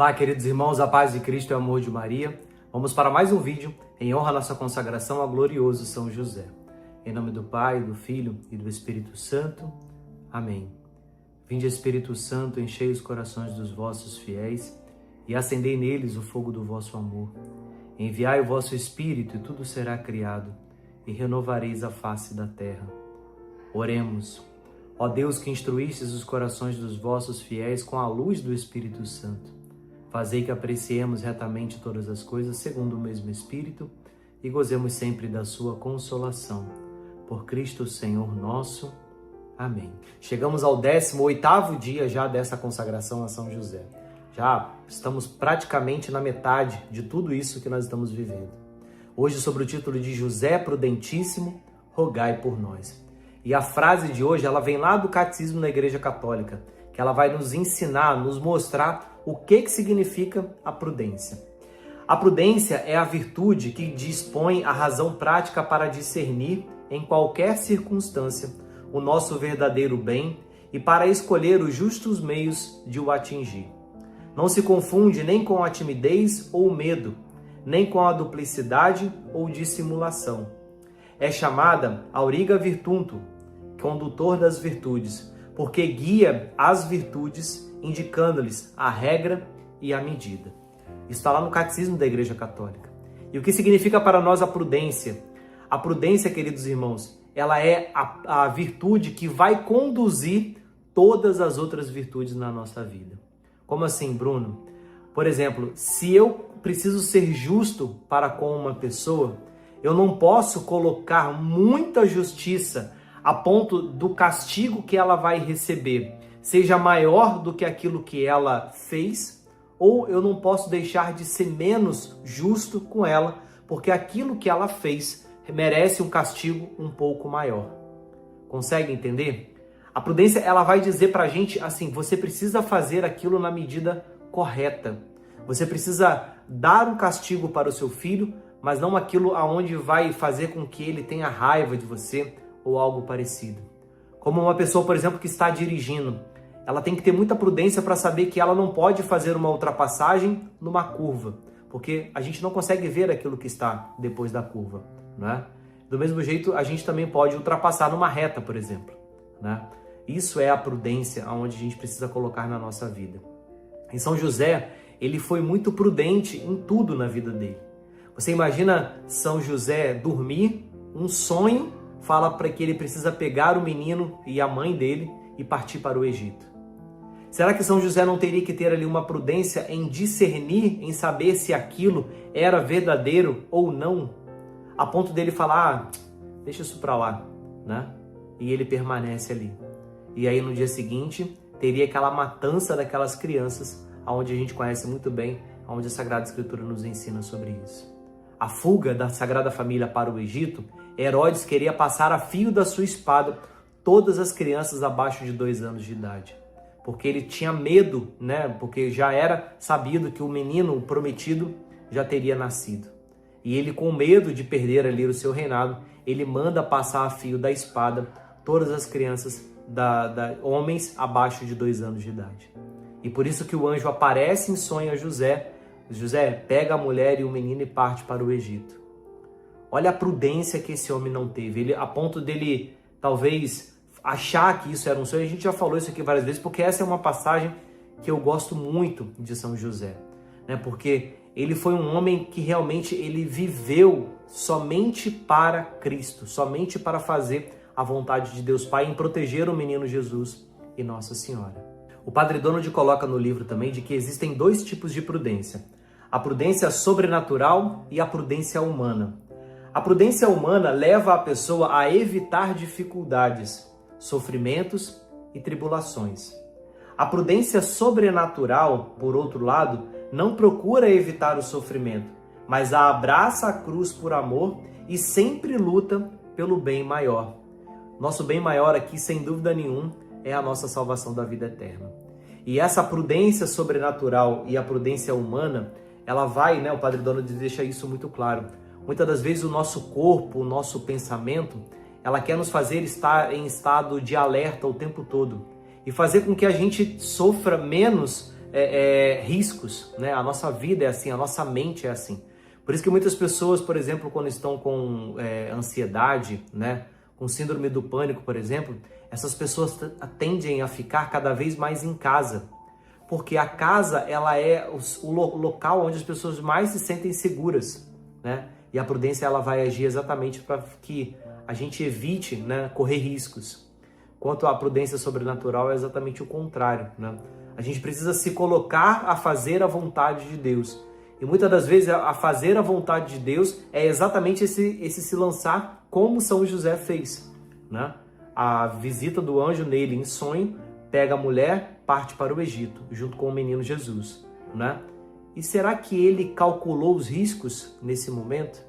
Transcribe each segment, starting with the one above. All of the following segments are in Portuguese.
Olá, queridos irmãos, a paz de Cristo e o amor de Maria. Vamos para mais um vídeo em honra à nossa consagração ao glorioso São José. Em nome do Pai, do Filho e do Espírito Santo. Amém. Vinde, Espírito Santo, enchei os corações dos vossos fiéis e acendei neles o fogo do vosso amor. Enviai o vosso Espírito e tudo será criado e renovareis a face da terra. Oremos. Ó Deus, que instruístes os corações dos vossos fiéis com a luz do Espírito Santo, fazei que apreciemos retamente todas as coisas segundo o mesmo Espírito e gozemos sempre da sua consolação. Por Cristo Senhor nosso. Amém. Chegamos ao 18º dia já dessa consagração a São José. Já estamos praticamente na metade de tudo isso que nós estamos vivendo. Hoje, sobre o título de José Prudentíssimo, rogai por nós. E a frase de hoje, ela vem lá do Catecismo da Igreja Católica, que ela vai nos ensinar, nos mostrar o que significa a prudência. A prudência é a virtude que dispõe a razão prática para discernir, em qualquer circunstância, o nosso verdadeiro bem e para escolher os justos meios de o atingir. Não se confunde nem com a timidez ou o medo, nem com a duplicidade ou dissimulação. É chamada auriga virtuntum, condutor das virtudes, porque guia as virtudes, indicando-lhes a regra e a medida. Isso está lá no Catecismo da Igreja Católica. E o que significa para nós a prudência? A prudência, queridos irmãos, ela é a virtude que vai conduzir todas as outras virtudes na nossa vida. Como assim, Bruno? Por exemplo, se eu preciso ser justo para com uma pessoa, eu não posso colocar muita justiça a ponto do castigo que ela vai receber seja maior do que aquilo que ela fez, ou eu não posso deixar de ser menos justo com ela, porque aquilo que ela fez merece um castigo um pouco maior. Consegue entender? A prudência, ela vai dizer pra gente assim, você precisa fazer aquilo na medida correta. Você precisa dar um castigo para o seu filho, mas não aquilo aonde vai fazer com que ele tenha raiva de você ou algo parecido. Como uma pessoa, por exemplo, que está dirigindo, ela tem que ter muita prudência para saber que ela não pode fazer uma ultrapassagem numa curva, porque a gente não consegue ver aquilo que está depois da curva, né? Do mesmo jeito, a gente também pode ultrapassar numa reta, por exemplo, né? Isso é a prudência onde a gente precisa colocar na nossa vida. E São José, ele foi muito prudente em tudo na vida dele. Você imagina São José dormir, um sonho fala para que ele precisa pegar o menino e a mãe dele e partir para o Egito. Será que São José não teria que ter ali uma prudência em discernir, em saber se aquilo era verdadeiro ou não? A ponto dele falar, deixa isso para lá, né? E ele permanece ali. E aí no dia seguinte teria aquela matança daquelas crianças, onde a gente conhece muito bem, onde a Sagrada Escritura nos ensina sobre isso. A fuga da Sagrada Família para o Egito, Herodes queria passar a fio da sua espada todas as crianças abaixo de 2 anos de idade. Porque ele tinha medo, né? Porque já era sabido que o menino, o prometido, já teria nascido. E ele, com medo de perder ali o seu reinado, ele manda passar a fio da espada todas as crianças, homens abaixo de 2 anos de idade. E por isso que o anjo aparece em sonho a José. José, pega a mulher e o menino e parte para o Egito. Olha a prudência que esse homem não teve. Ele, a ponto dele, talvez, achar que isso era um sonho. A gente já falou isso aqui várias vezes, porque essa é uma passagem que eu gosto muito de São José, né? Porque ele foi um homem que realmente ele viveu somente para Cristo, somente para fazer a vontade de Deus Pai em proteger o menino Jesus e Nossa Senhora. O Padre Donald coloca no livro também de que existem 2 tipos de prudência. A prudência sobrenatural e a prudência humana. A prudência humana leva a pessoa a evitar dificuldades, sofrimentos e tribulações. A prudência sobrenatural, por outro lado, não procura evitar o sofrimento, mas a abraça a cruz por amor e sempre luta pelo bem maior. Nosso bem maior aqui, sem dúvida nenhuma, é a nossa salvação da vida eterna. E essa prudência sobrenatural e a prudência humana, ela vai, né? O Padre Donald deixa isso muito claro. Muitas das vezes o nosso corpo, o nosso pensamento, ela quer nos fazer estar em estado de alerta o tempo todo e fazer com que a gente sofra menos riscos, né? A nossa vida é assim, a nossa mente é assim. Por isso que muitas pessoas, por exemplo, quando estão com ansiedade, né? Com síndrome do pânico, por exemplo, essas pessoas tendem a ficar cada vez mais em casa. Porque a casa, ela é o local onde as pessoas mais se sentem seguras, né? E a prudência, ela vai agir exatamente para que a gente evite, né, correr riscos. Quanto à prudência sobrenatural, é exatamente o contrário, né? A gente precisa se colocar a fazer a vontade de Deus. E muitas das vezes a fazer a vontade de Deus é exatamente esse se lançar como São José fez, né? A visita do anjo nele em sonho, pega a mulher, parte para o Egito, junto com o menino Jesus, né? E será que ele calculou os riscos nesse momento?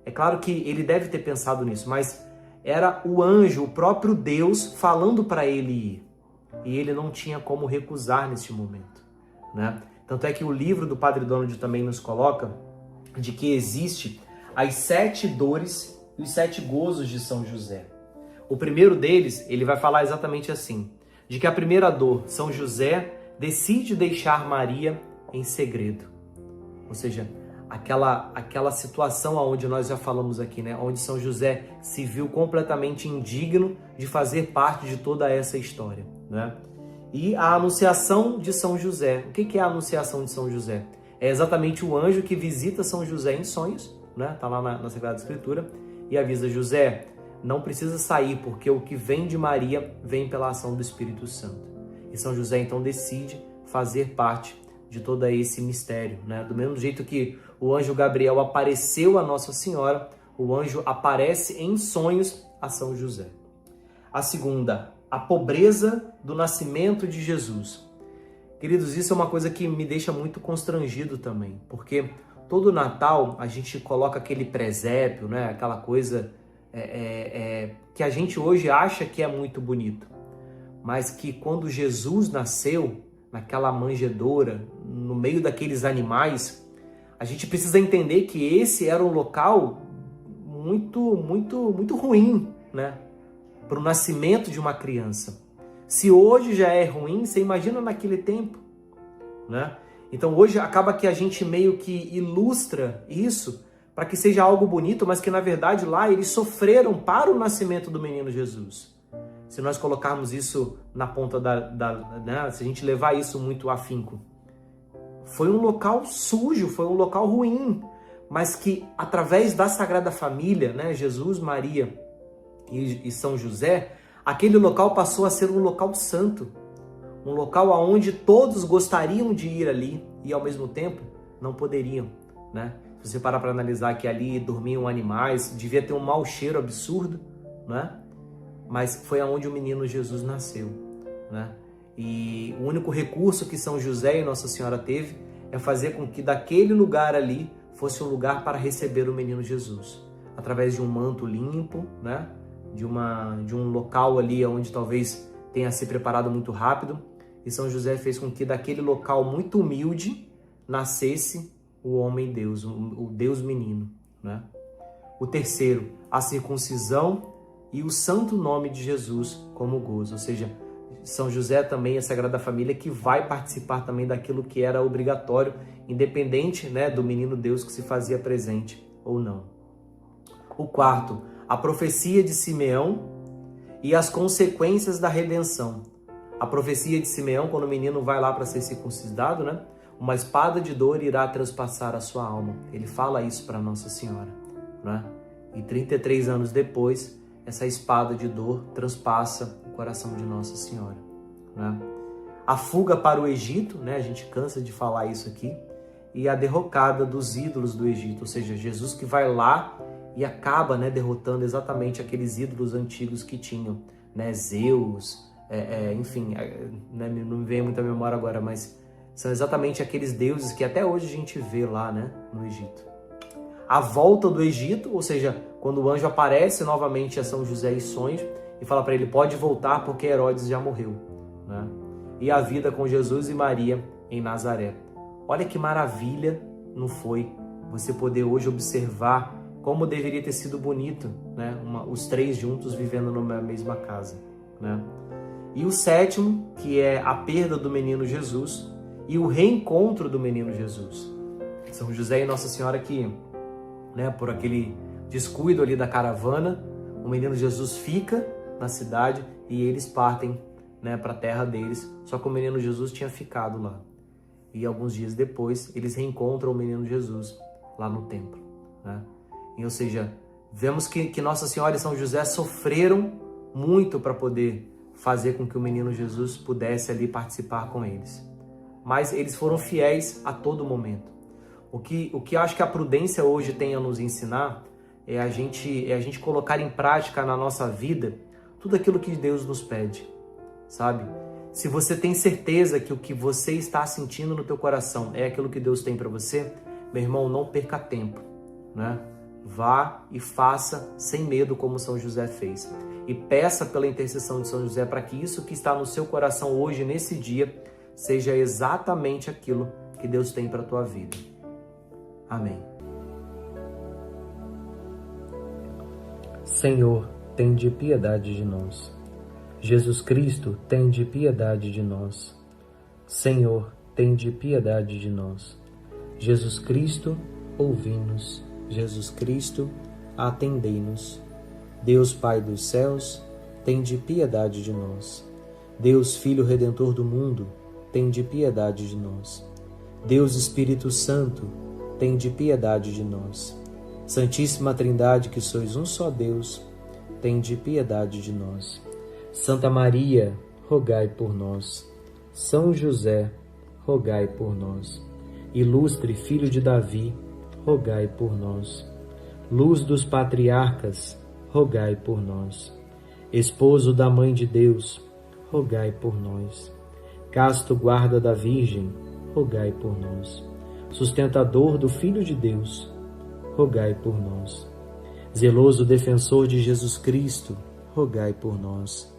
É claro que ele deve ter pensado nisso, mas era o anjo, o próprio Deus, falando para ele ir. E ele não tinha como recusar neste momento, né? Tanto é que o livro do Padre Donald também nos coloca de que existe as 7 dores e os 7 gozos de São José. O primeiro deles, ele vai falar exatamente assim, de que a primeira dor, São José decide deixar Maria em segredo. Ou seja, aquela situação onde nós já falamos aqui, né? Onde São José se viu completamente indigno de fazer parte de toda essa história, né? E a anunciação de São José. O que é a anunciação de São José? É exatamente o anjo que visita São José em sonhos, né? Tá lá na Sagrada Escritura, e avisa: José, não precisa sair, porque o que vem de Maria vem pela ação do Espírito Santo. E São José então decide fazer parte de todo esse mistério, né? Do mesmo jeito que o anjo Gabriel apareceu a Nossa Senhora, o anjo aparece em sonhos a São José. A segunda, a pobreza do nascimento de Jesus. Queridos, isso é uma coisa que me deixa muito constrangido também, porque todo Natal a gente coloca aquele presépio, né? Aquela coisa que a gente hoje acha que é muito bonito, mas que quando Jesus nasceu, naquela manjedoura, no meio daqueles animais, a gente precisa entender que esse era um local muito, muito, muito ruim, né? Para o nascimento de uma criança. Se hoje já é ruim, você imagina naquele tempo, né? Então hoje acaba que a gente meio que ilustra isso para que seja algo bonito, mas que na verdade lá eles sofreram para o nascimento do menino Jesus. Se nós colocarmos isso na ponta né? Se a gente levar isso muito afinco, foi um local sujo, foi um local ruim, mas que através da Sagrada Família, né? Jesus, Maria e São José, aquele local passou a ser um local santo, um local aonde todos gostariam de ir ali e ao mesmo tempo não poderiam, né? Se você parar para analisar que ali dormiam animais, devia ter um mau cheiro absurdo, né? Mas foi aonde o menino Jesus nasceu, né? E o único recurso que São José e Nossa Senhora teve é fazer com que daquele lugar ali fosse um lugar para receber o menino Jesus, através de um manto limpo, né? De um local ali onde talvez tenha se preparado muito rápido, e São José fez com que daquele local muito humilde nascesse o homem Deus, o Deus menino, né? O terceiro, a circuncisão e o santo nome de Jesus como gozo, ou seja, São José também, a Sagrada Família, que vai participar também daquilo que era obrigatório, independente, né, do menino Deus que se fazia presente ou não. O quarto, a profecia de Simeão e as consequências da redenção. A profecia de Simeão, quando o menino vai lá para ser circuncidado, né? Uma espada de dor irá transpassar a sua alma. Ele fala isso para Nossa Senhora, né? E 33 anos depois, essa espada de dor transpassa o coração de Nossa Senhora, né? A fuga para o Egito, né? A gente cansa de falar isso aqui. E a derrocada dos ídolos do Egito, ou seja, Jesus que vai lá e acaba, né, derrotando exatamente aqueles ídolos antigos que tinham, né? Zeus, enfim, né, não me vem muita memória agora, mas são exatamente aqueles deuses que até hoje a gente vê lá, né, no Egito. A volta do Egito, ou seja, quando o anjo aparece novamente a São José em sonhos e fala para ele: pode voltar porque Herodes já morreu, né? E a vida com Jesus e Maria em Nazaré. Olha que maravilha não foi você poder hoje observar como deveria ter sido bonito, né? Os três juntos vivendo numa mesma casa, né? E o sétimo, que é a perda do menino Jesus, e o reencontro do menino Jesus. São José e Nossa Senhora que, por aquele descuido ali da caravana, o menino Jesus fica na cidade e eles partem, para a terra deles. Só que o menino Jesus tinha ficado lá. E alguns dias depois, eles reencontram o menino Jesus lá no templo. E, ou seja, vemos que Nossa Senhora e São José sofreram muito para poder fazer com que o menino Jesus pudesse ali participar com eles. Mas eles foram fiéis a todo momento. O que acho que a prudência hoje tem a nos ensinar é a gente colocar em prática na nossa vida tudo aquilo que Deus nos pede, sabe? Se você tem certeza que o que você está sentindo no teu coração é aquilo que Deus tem para você, meu irmão, não perca tempo, Vá e faça sem medo como São José fez. E peça pela intercessão de São José para que isso que está no seu coração hoje, nesse dia, seja exatamente aquilo que Deus tem para a tua vida. Amém. Senhor, tende piedade de nós. Jesus Cristo, tende piedade de nós. Senhor, tende piedade de nós. Jesus Cristo, ouvi-nos. Jesus Cristo, atendei-nos. Deus Pai dos céus, tende piedade de nós. Deus Filho Redentor do mundo, tende piedade de nós. Deus Espírito Santo, tende piedade de nós. Santíssima Trindade, que sois um só Deus, tende piedade de nós. Santa Maria, rogai por nós. São José, rogai por nós. Ilustre Filho de Davi, rogai por nós. Luz dos patriarcas, rogai por nós. Esposo da Mãe de Deus, rogai por nós. Casto guarda da Virgem, rogai por nós. Sustentador do Filho de Deus, rogai por nós. Zeloso defensor de Jesus Cristo, rogai por nós.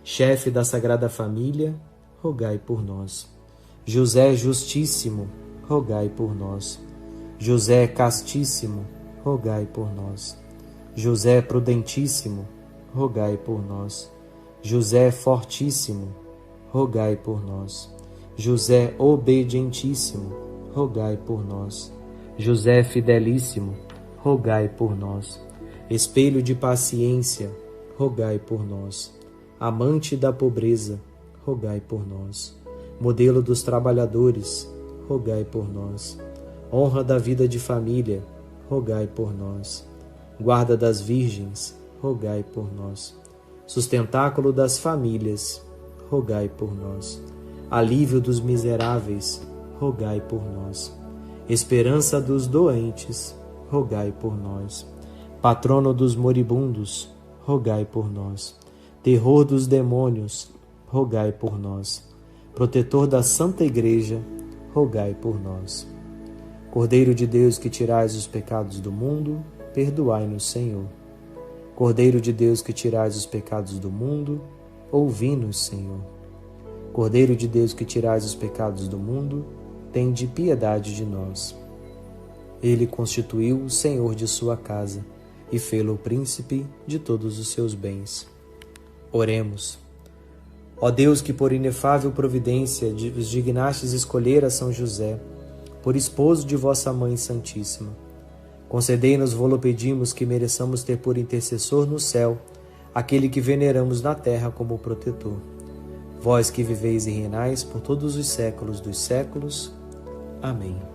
Chefe da Sagrada Família, rogai por nós. José Justíssimo, rogai por nós. José Castíssimo, rogai por nós. José Prudentíssimo, rogai por nós. José Fortíssimo, rogai por nós. José Obedientíssimo, rogai por nós. José Fidelíssimo, rogai por nós. Espelho de paciência, rogai por nós. Amante da pobreza, rogai por nós. Modelo dos trabalhadores, rogai por nós. Honra da vida de família, rogai por nós. Guarda das virgens, rogai por nós. Sustentáculo das famílias, rogai por nós. Alívio dos miseráveis, rogai por nós. Esperança dos doentes, rogai por nós. Patrono dos moribundos, rogai por nós. Terror dos demônios, rogai por nós. Protetor da Santa Igreja, rogai por nós. Cordeiro de Deus que tirais os pecados do mundo, perdoai-nos, Senhor. Cordeiro de Deus que tirais os pecados do mundo, ouvi-nos, Senhor. Cordeiro de Deus que tirais os pecados do mundo, tende piedade de nós. Ele constituiu o Senhor de sua casa e fê-lo príncipe de todos os seus bens. Oremos. Ó Deus, que por inefável providência vos dignastes escolher a São José, por esposo de vossa Mãe Santíssima, concedei-nos, vô-lo pedimos, que mereçamos ter por intercessor no céu aquele que veneramos na terra como protetor. Vós que viveis e reinais por todos os séculos dos séculos. Amém.